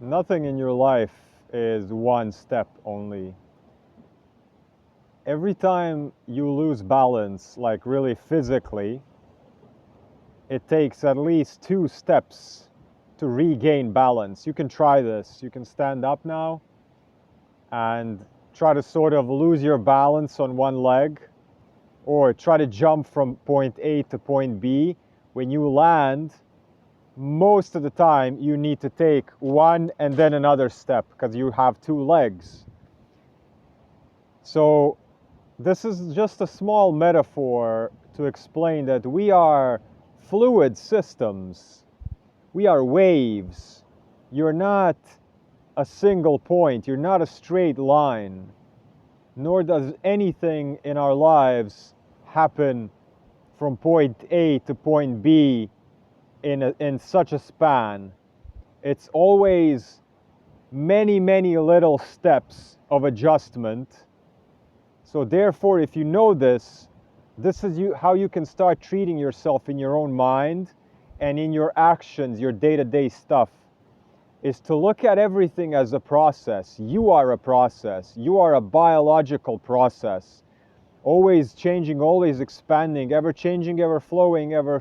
Nothing in your life is one step only. Every time you lose balance, like really physically, it takes at least 2 steps to regain balance. You can try this. You can stand up now and try to sort of lose your balance on one leg, or try to jump from point A to point B. When you land, most of the time you need to take one and then another step because you have 2 legs. So this is just a small metaphor to explain that we are fluid systems. We are waves. You're not a single point. You're not a straight line. Nor does anything in our lives happen from point A to point B in such a span. It's always many, many little steps of adjustment. So therefore, if you know this, this is how you can start treating yourself in your own mind and in your actions, your day-to-day stuff, is to look at everything as a process. You are a process. You are a biological process, always changing, always expanding, ever changing, ever flowing, ever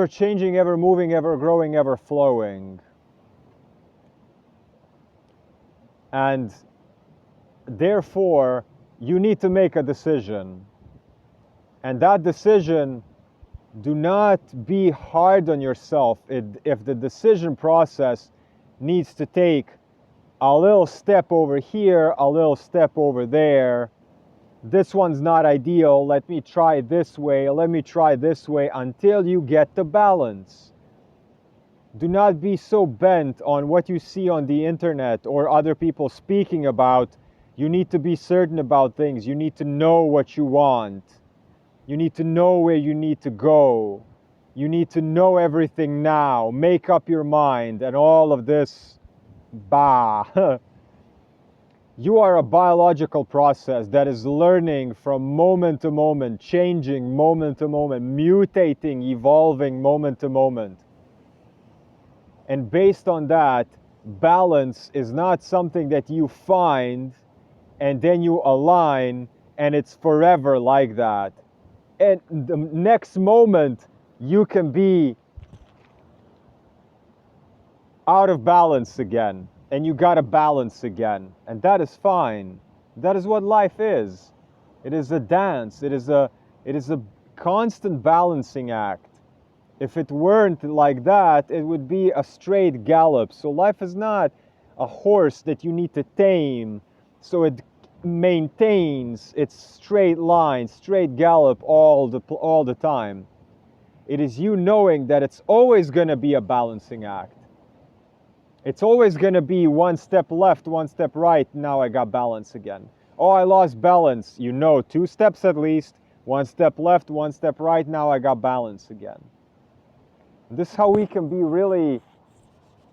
changing, ever moving, ever growing, ever flowing. And therefore, you need to make a decision. And that decision, do not be hard on yourself if the decision process needs to take a little step over here, a little step over there. This one's not ideal. Let me try this way. Let me try this way until you get the balance. Do not be so bent on what you see on the internet or other people speaking about. You need to be certain about things. You need to know what you want. You need to know where you need to go. You need to know everything now. Make up your mind and all of this. Bah. You are a biological process that is learning from moment to moment, changing moment to moment, mutating, evolving moment to moment. And based on that, balance is not something that you find and then you align and it's forever like that. And the next moment, you can be out of balance again, and you gotta balance again. And that is fine. That is what life is. It is a dance. It is a constant balancing act. If it weren't like that, it would be a straight gallop. So life is not a horse that you need to tame so it maintains its straight line, straight gallop all the time. It is you knowing that it's always going to be a balancing act. It's always going to be one step left, one step right. Now I got balance again. Oh, I lost balance. You know, 2 steps at least. One step left, one step right. Now I got balance again. This is how we can be really,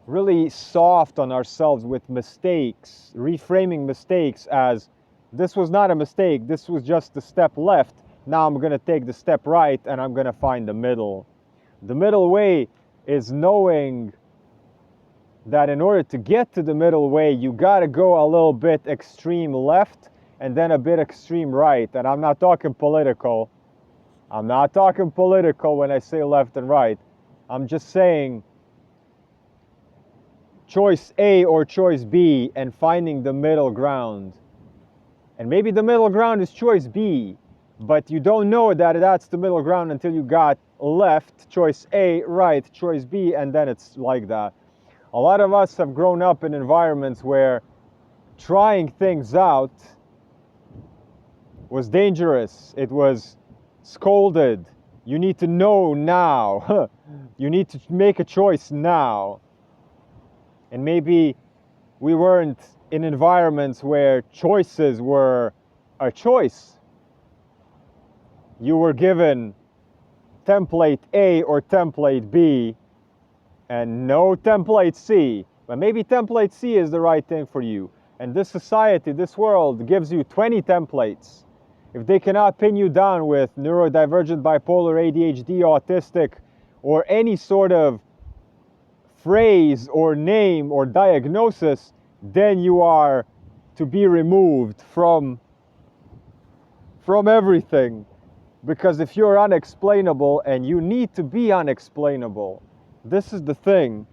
really soft on ourselves with mistakes, reframing mistakes as this was not a mistake, this was just a step left. Now I'm going to take the step right and I'm going to find the middle. The middle way is knowing that in order to get to the middle way, you got to go a little bit extreme left and then a bit extreme right. And I'm not talking political. I'm not talking political when I say left and right. I'm just saying choice A or choice B and finding the middle ground. And maybe the middle ground is choice B, but you don't know that that's the middle ground until you got left, choice A, right, choice B, and then it's like that. A lot of us have grown up in environments where trying things out was dangerous. It was scolded. You need to know now. You need to make a choice now. And maybe we weren't in environments where choices were a choice. You were given template A or template B and no template C. But maybe template C is the right thing for you. And this society, this world gives you 20 templates. If they cannot pin you down with neurodivergent, bipolar, ADHD, autistic, or any sort of phrase or name or diagnosis, then you are to be removed from everything. Because if you're unexplainable, and you need to be unexplainable, this is the thing,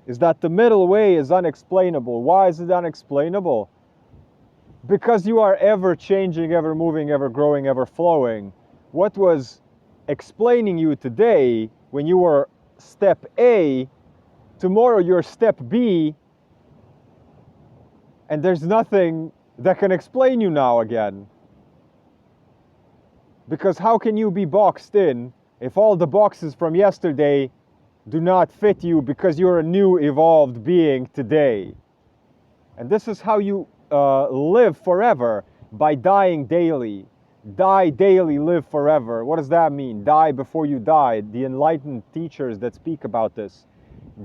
is that the middle way is unexplainable. Why is it unexplainable? Because you are ever changing, ever moving, ever growing, ever flowing. What was explaining you today when you were step A, tomorrow you're step B, and there's nothing that can explain you now again. Because how can you be boxed in if all the boxes from yesterday do not fit you, because you're a new evolved being today? And this is how you live forever, by dying daily. Die daily, live forever. What does that mean? Die before you die. The enlightened teachers that speak about this.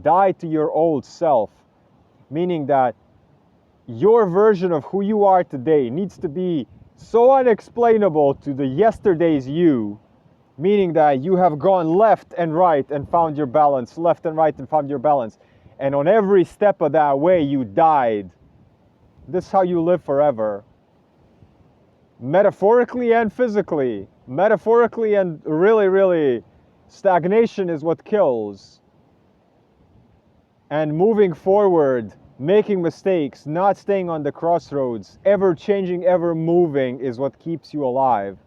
Die to your old self. Meaning that your version of who you are today needs to be so unexplainable to the yesterday's you, meaning that you have gone left and right and found your balance, left and right and found your balance. And on every step of that way, you died. This is how you live forever. Metaphorically and physically. Metaphorically and really, stagnation is what kills. And moving forward, making mistakes, not staying on the crossroads, ever changing, ever moving is what keeps you alive.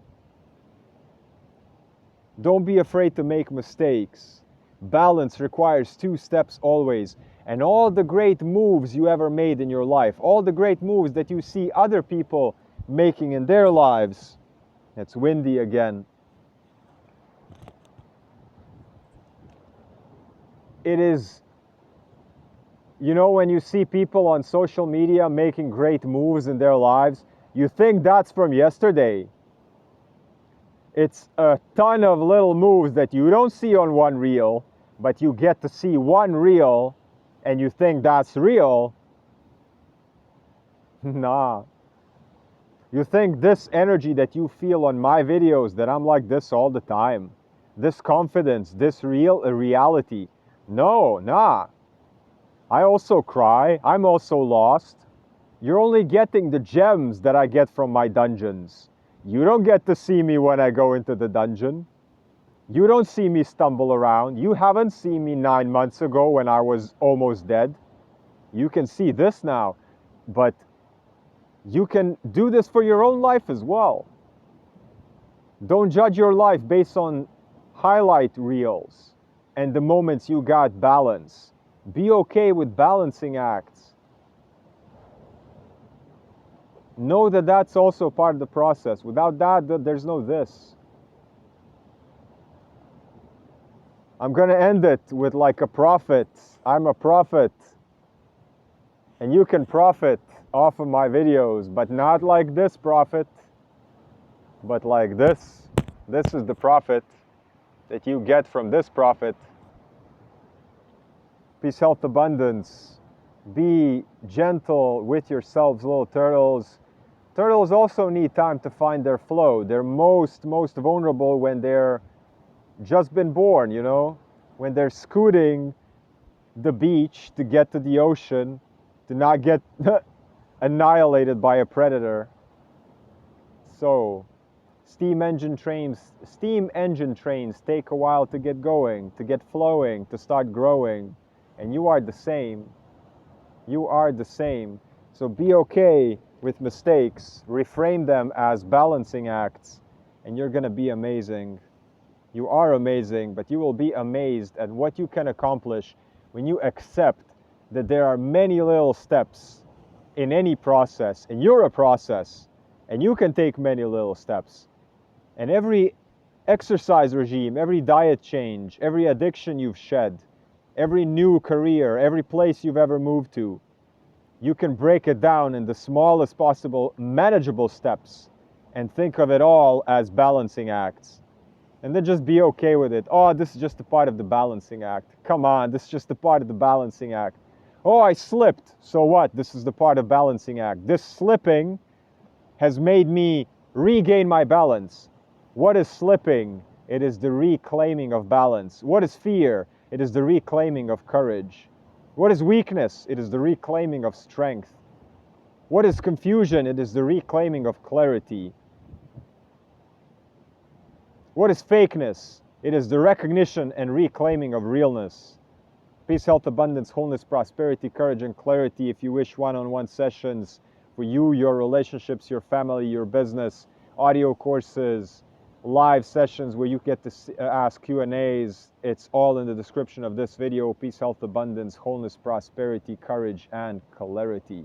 Don't be afraid to make mistakes. Balance requires 2 steps always. And all the great moves you ever made in your life, all the great moves that you see other people making in their lives. It's windy again. It is, you know, when you see people on social media making great moves in their lives, you think that's from yesterday. It's a ton of little moves that you don't see on one reel, but you get to see one reel and you think that's real. Nah. You think this energy that you feel on my videos, that I'm like this all the time, this confidence, this reality. No, nah. I also cry. I'm also lost. You're only getting the gems that I get from my dungeons. You don't get to see me when I go into the dungeon. You don't see me stumble around. You haven't seen me 9 months ago when I was almost dead. You can see this now, but you can do this for your own life as well. Don't judge your life based on highlight reels and the moments you got balance. Be okay with balancing acts. Know that that's also part of the process. Without that, there's no this. I'm going to end it with like a prophet. I'm a prophet. And you can profit off of my videos, but not like this prophet, but like this. This is the profit that you get from this prophet. Peace, health, abundance. Be gentle with yourselves, little turtles. Turtles also need time to find their flow. They're most vulnerable when they're just been born, you know, when they're scooting the beach to get to the ocean, to not get annihilated by a predator. So, steam engine trains take a while to get going, to get flowing, to start growing. And you are the same. You are the same. So be okay with mistakes. Reframe them as balancing acts, and you're gonna be amazing. You are amazing, but you will be amazed at what you can accomplish when you accept that there are many little steps in any process, and you're a process, and you can take many little steps. And every exercise regime, every diet change, every addiction you've shed, every new career, every place you've ever moved to, you can break it down in the smallest possible manageable steps and think of it all as balancing acts. And then just be okay with it. Oh, this is just a part of the balancing act. Come on, this is just a part of the balancing act. Oh, I slipped. So what? This is the part of balancing act. This slipping has made me regain my balance. What is slipping? It is the reclaiming of balance. What is fear? It is the reclaiming of courage. What is weakness? It is the reclaiming of strength. What is confusion? It is the reclaiming of clarity. What is fakeness? It is the recognition and reclaiming of realness. Peace, health, abundance, wholeness, prosperity, courage, and clarity. If you wish one-on-one sessions for you, your relationships, your family, your business, audio courses, live sessions where you get to ask Q&As, it's all in the description of this video. Peace, health, abundance, wholeness, prosperity, courage, and clarity.